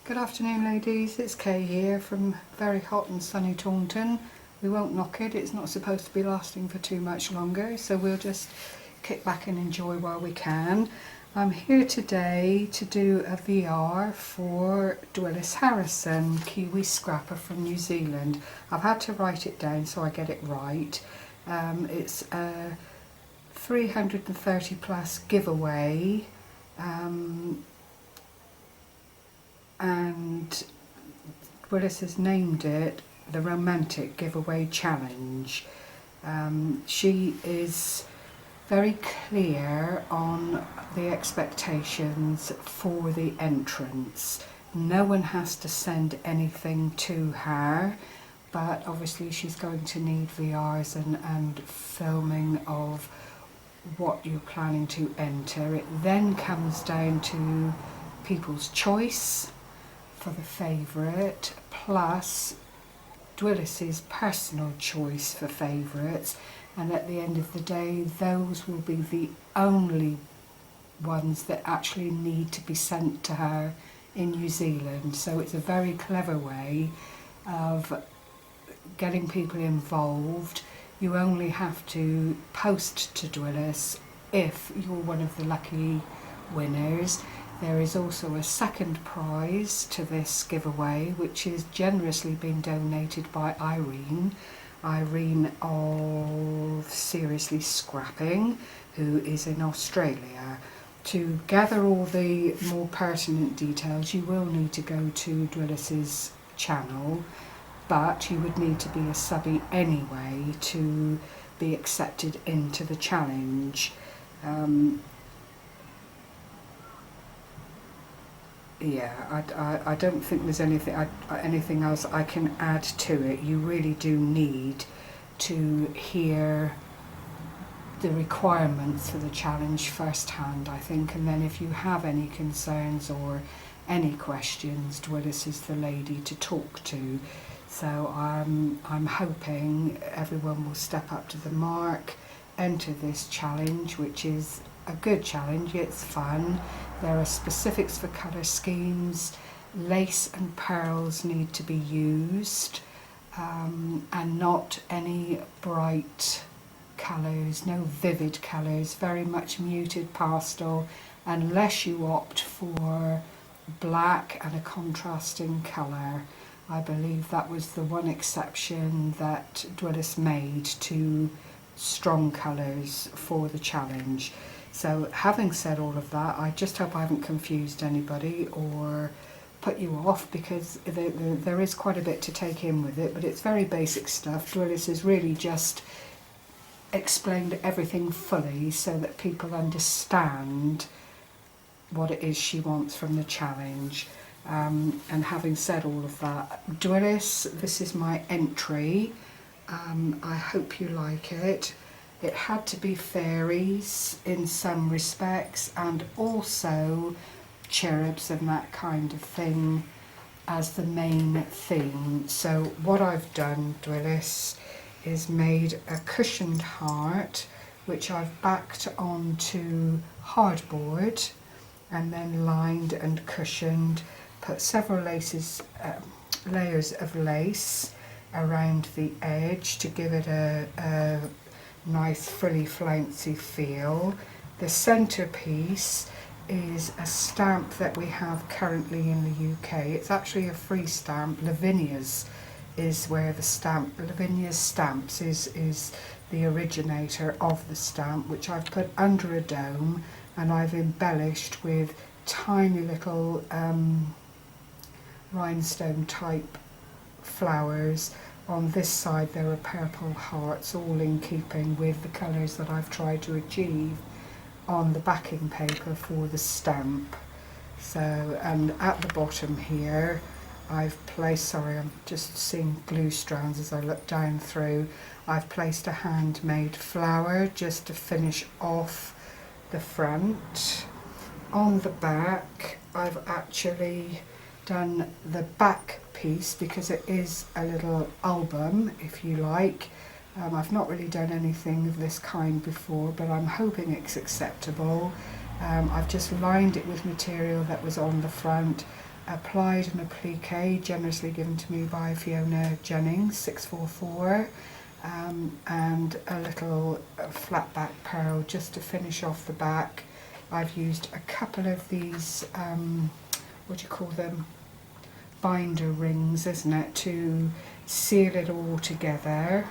Good afternoon ladies, it's Kay here from very hot and sunny Taunton. We won't knock it, it's not supposed to be lasting for too much longer, so we'll just kick back and enjoy while we can. I'm here today to do a VR for Dwyllis Harrison, Kiwi scrapper from New Zealand. I've had to write it down so I get it right. It's a 330 plus giveaway. And Dwyllis has named it the Romantic Giveaway Challenge. She is very clear on the expectations for the entrance. No one has to send anything to her, but obviously she's going to need VRs and filming of what you're planning to enter. It then comes down to people's choice for the favourite, plus Dwyllis's personal choice for favourites, and at the end of the day those will be the only ones that actually need to be sent to her in New Zealand. So it's a very clever way of getting people involved. You only have to post to Dwyllis if you're one of the lucky winners. There is also a second prize to this giveaway, which is generously been donated by Irene of Seriously Scrapping, who is in Australia. To gather all the more pertinent details, you will need to go to Dwyllis's channel, but you would need to be a subbie anyway to be accepted into the challenge. I don't think there's anything else I can add to it. You really do need to hear the requirements for the challenge firsthand, I think, and then if you have any concerns or any questions, Dwyllis is the lady to talk to. So I'm hoping everyone will step up to the mark, enter this challenge, which is a good challenge. It's fun. There are specifics for colour schemes. Lace and pearls need to be used, and not any bright colours, no vivid colours, very much muted pastel, unless you opt for black and a contrasting colour. I believe that was the one exception that Dwyllis made to strong colours for the challenge. So having said all of that, I just hope I haven't confused anybody or put you off, because there is quite a bit to take in with it, but it's very basic stuff. Dwyllis has really just explained everything fully so that people understand what it is she wants from the challenge. And having said all of that, Dwyllis, this is my entry. I hope you like it. It had to be fairies in some respects, and also cherubs and that kind of thing as the main theme. So what I've done, Dwyllis, is made a cushioned heart, which I've backed onto hardboard and then lined and cushioned, put several layers of lace around the edge to give it a nice frilly flouncy feel. The centerpiece is a stamp that we have currently in the UK. It's actually a free stamp. Lavinia's is where the stamp, Lavinia's Stamps is the originator of the stamp, which I've put under a dome, and I've embellished with tiny little rhinestone type flowers. On this side there are purple hearts, all in keeping with the colours that I've tried to achieve on the backing paper for the stamp. So, and at the bottom here I've placed, sorry, I'm just seeing glue strands as I look down through, I've placed a handmade flower just to finish off the front. On the back I've actually done the back piece because it is a little album, if you like. I've not really done anything of this kind before, but I'm hoping it's acceptable. I've just lined it with material that was on the front. applied an applique generously given to me by Fiona Jennings, 644, and a little flat back pearl just to finish off the back. I've used a couple of these, what do you call them, binder rings, isn't it, to seal it all together.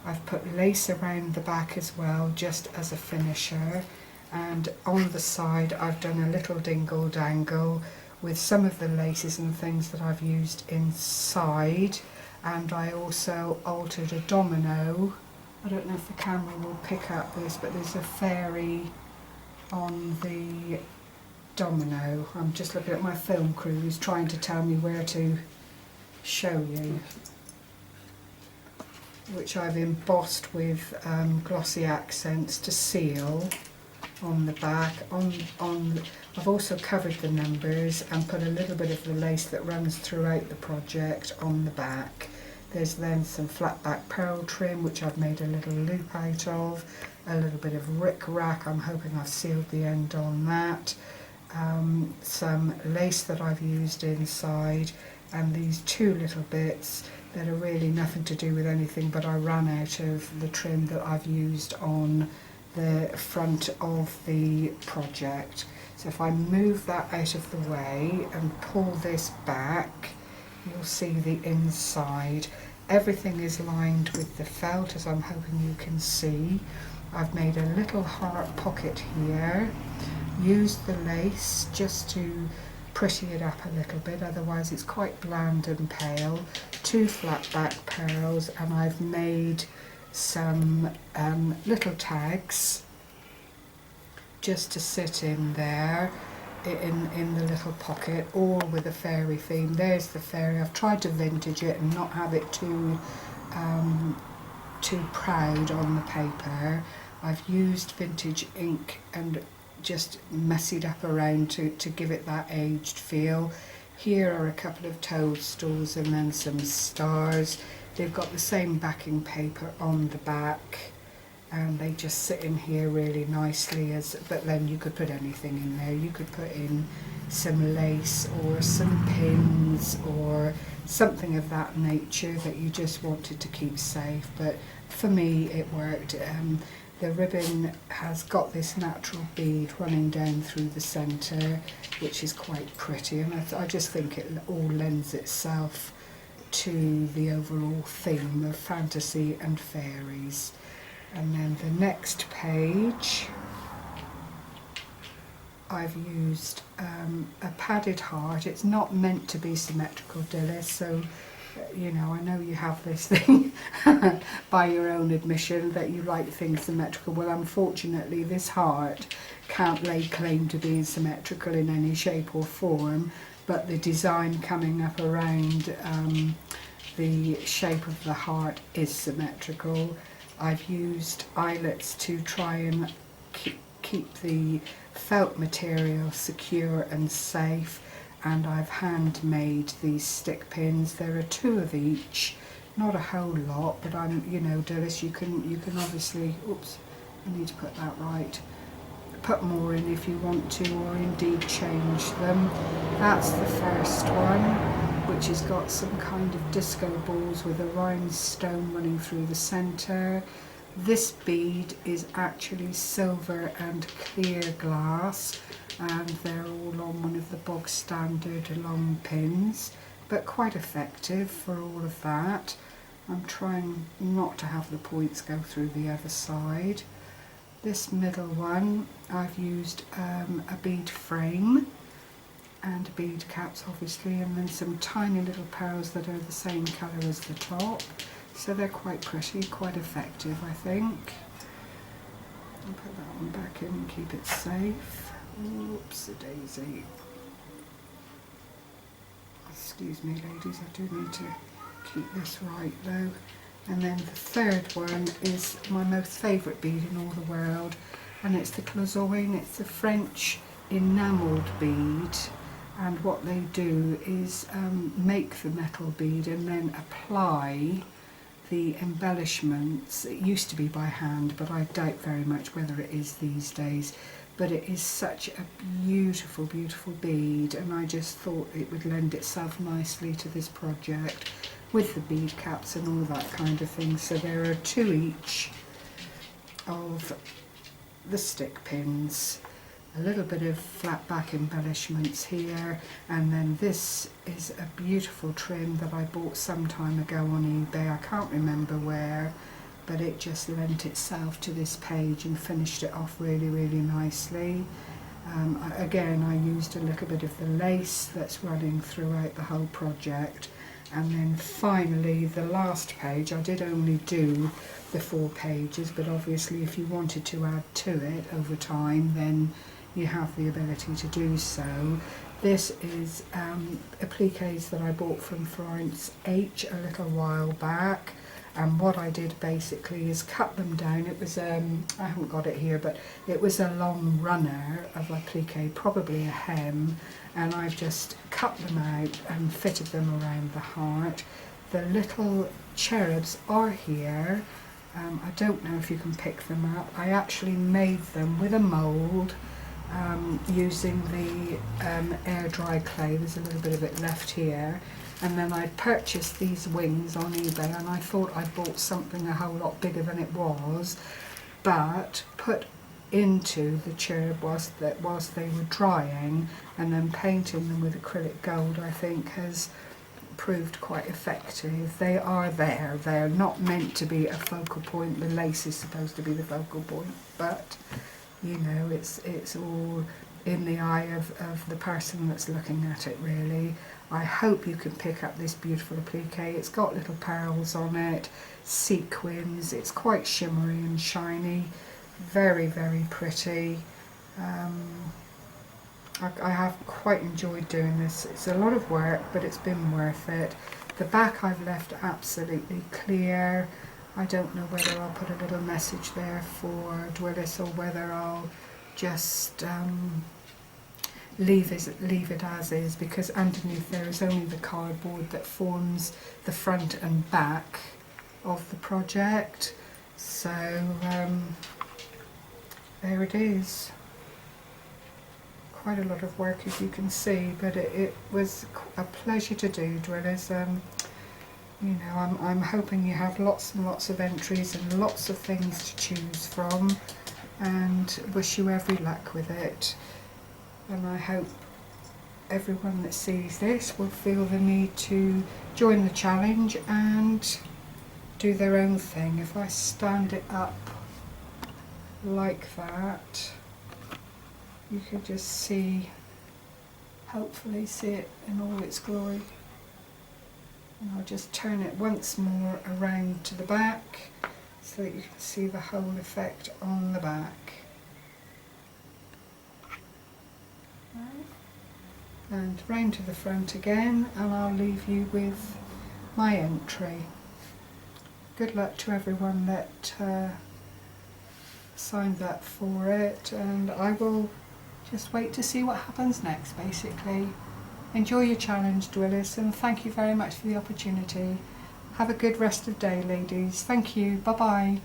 I've put lace around the back as well, just as a finisher, and on the side I've done a little dingle dangle with some of the laces and things that I've used inside, and I also altered a domino. I don't know if the camera will pick up this, but there's a fairy on the domino. I'm just looking at my film crew who's trying to tell me where to show you, which I've embossed with glossy accents to seal on the back. I've also covered the numbers and put a little bit of the lace that runs throughout the project on the back. There's then some flat back pearl trim, which I've made a little loop out of, a little bit of rick-rack. I'm hoping I've sealed the end on that. Some lace that I've used inside, and these two little bits that are really nothing to do with anything, but I ran out of the trim that I've used on the front of the project. So if I move that out of the way and pull this back, you'll see the inside. Everything is lined with the felt, as I'm hoping you can see. I've made a little heart pocket here, used the lace just to pretty it up a little bit, otherwise it's quite bland and pale. Two flat back pearls, and I've made some little tags just to sit in there in the little pocket, all with a fairy theme. There's the fairy. I've tried to vintage it and not have it too proud on the paper. I've used vintage ink and just messied up around to give it that aged feel. Here are a couple of toadstools and then some stars. They've got the same backing paper on the back, and they just sit in here really nicely. But then you could put anything in there. You could put in some lace or some pins or something of that nature that you just wanted to keep safe. But for me it worked. The ribbon has got this natural bead running down through the centre, which is quite pretty, and I just think it all lends itself to the overall theme of fantasy and fairies. And then the next page, I've used a padded heart. It's not meant to be symmetrical, Dwyllis, so you know, I know you have this thing by your own admission that you like things symmetrical. Well, unfortunately this heart can't lay claim to being symmetrical in any shape or form, but the design coming up around the shape of the heart is symmetrical. I've used eyelets to try and keep the felt material secure and safe, and I've handmade these stick pins. There are 2 of each, not a whole lot, but you know, Dwyllis, you can obviously, oops, I need to put that right, put more in if you want to, or indeed change them. That's the first one, which has got some kind of disco balls with a rhinestone running through the centre. This bead is actually silver and clear glass, and they're all on one of the bog standard long pins, but quite effective for all of that. I'm trying not to have the points go through the other side. This middle one, I've used a bead frame and bead caps obviously, and then some tiny little pearls that are the same colour as the top, so they're quite pretty, quite effective I think. I'll put that one back in and keep it safe. Oops, a daisy. Excuse me ladies, I do need to keep this right though. And then the third one is my most favourite bead in all the world, and it's the clozoine. It's a French enamelled bead, and what they do is make the metal bead and then apply the embellishments. It used to be by hand, but I doubt very much whether it is these days. but it is such a beautiful, beautiful bead, and I just thought it would lend itself nicely to this project with the bead caps and all that kind of thing. So there are 2 each of the stick pins, a little bit of flat back embellishments here, and then this is a beautiful trim that I bought some time ago on eBay. I can't remember where, but it just lent itself to this page and finished it off really, really nicely. Again, I used a little bit of the lace that's running throughout the whole project. And then finally, the last page, I did only do the 4 pages, but obviously if you wanted to add to it over time, then you have the ability to do so. This is appliques that I bought from Florence H a little while back, and what I did basically is cut them down. It was, I haven't got it here, but it was a long runner of applique, probably a hem, and I've just cut them out and fitted them around the heart. The little cherubs are here. I don't know if you can pick them up. I actually made them with a mould using the air dry clay. There's a little bit of it left here. And then I purchased these wings on eBay, and I thought I bought something a whole lot bigger than it was, but put into the cherub whilst they were drying, and then painting them with acrylic gold, I think has proved quite effective. They are there. They're not meant to be a focal point. The lace is supposed to be the focal point, but you know, it's all in the eye of the person that's looking at it, really. I hope you can pick up this beautiful applique. It's got little pearls on it, sequins. It's quite shimmery and shiny. Very, very pretty. I have quite enjoyed doing this. It's a lot of work, but it's been worth it. The back I've left absolutely clear. I don't know whether I'll put a little message there for Dwyllis or whether I'll just leave it as is, because underneath there is only the cardboard that forms the front and back of the project. So there it is. Quite a lot of work, as you can see, but it was a pleasure to do, Dwyllis. You know, I'm hoping you have lots and lots of entries and lots of things to choose from, and wish you every luck with it. And I hope everyone that sees this will feel the need to join the challenge and do their own thing. If I stand it up like that, you can just see, hopefully see it in all its glory. And I'll just turn it once more around to the back so that you can see the whole effect on the back. And round to the front again, and I'll leave you with my entry. Good luck to everyone that signed up for it, and I will just wait to see what happens next, basically. Enjoy your challenge, Dwyllis, and thank you very much for the opportunity. Have a good rest of the day, ladies. Thank you. Bye-bye.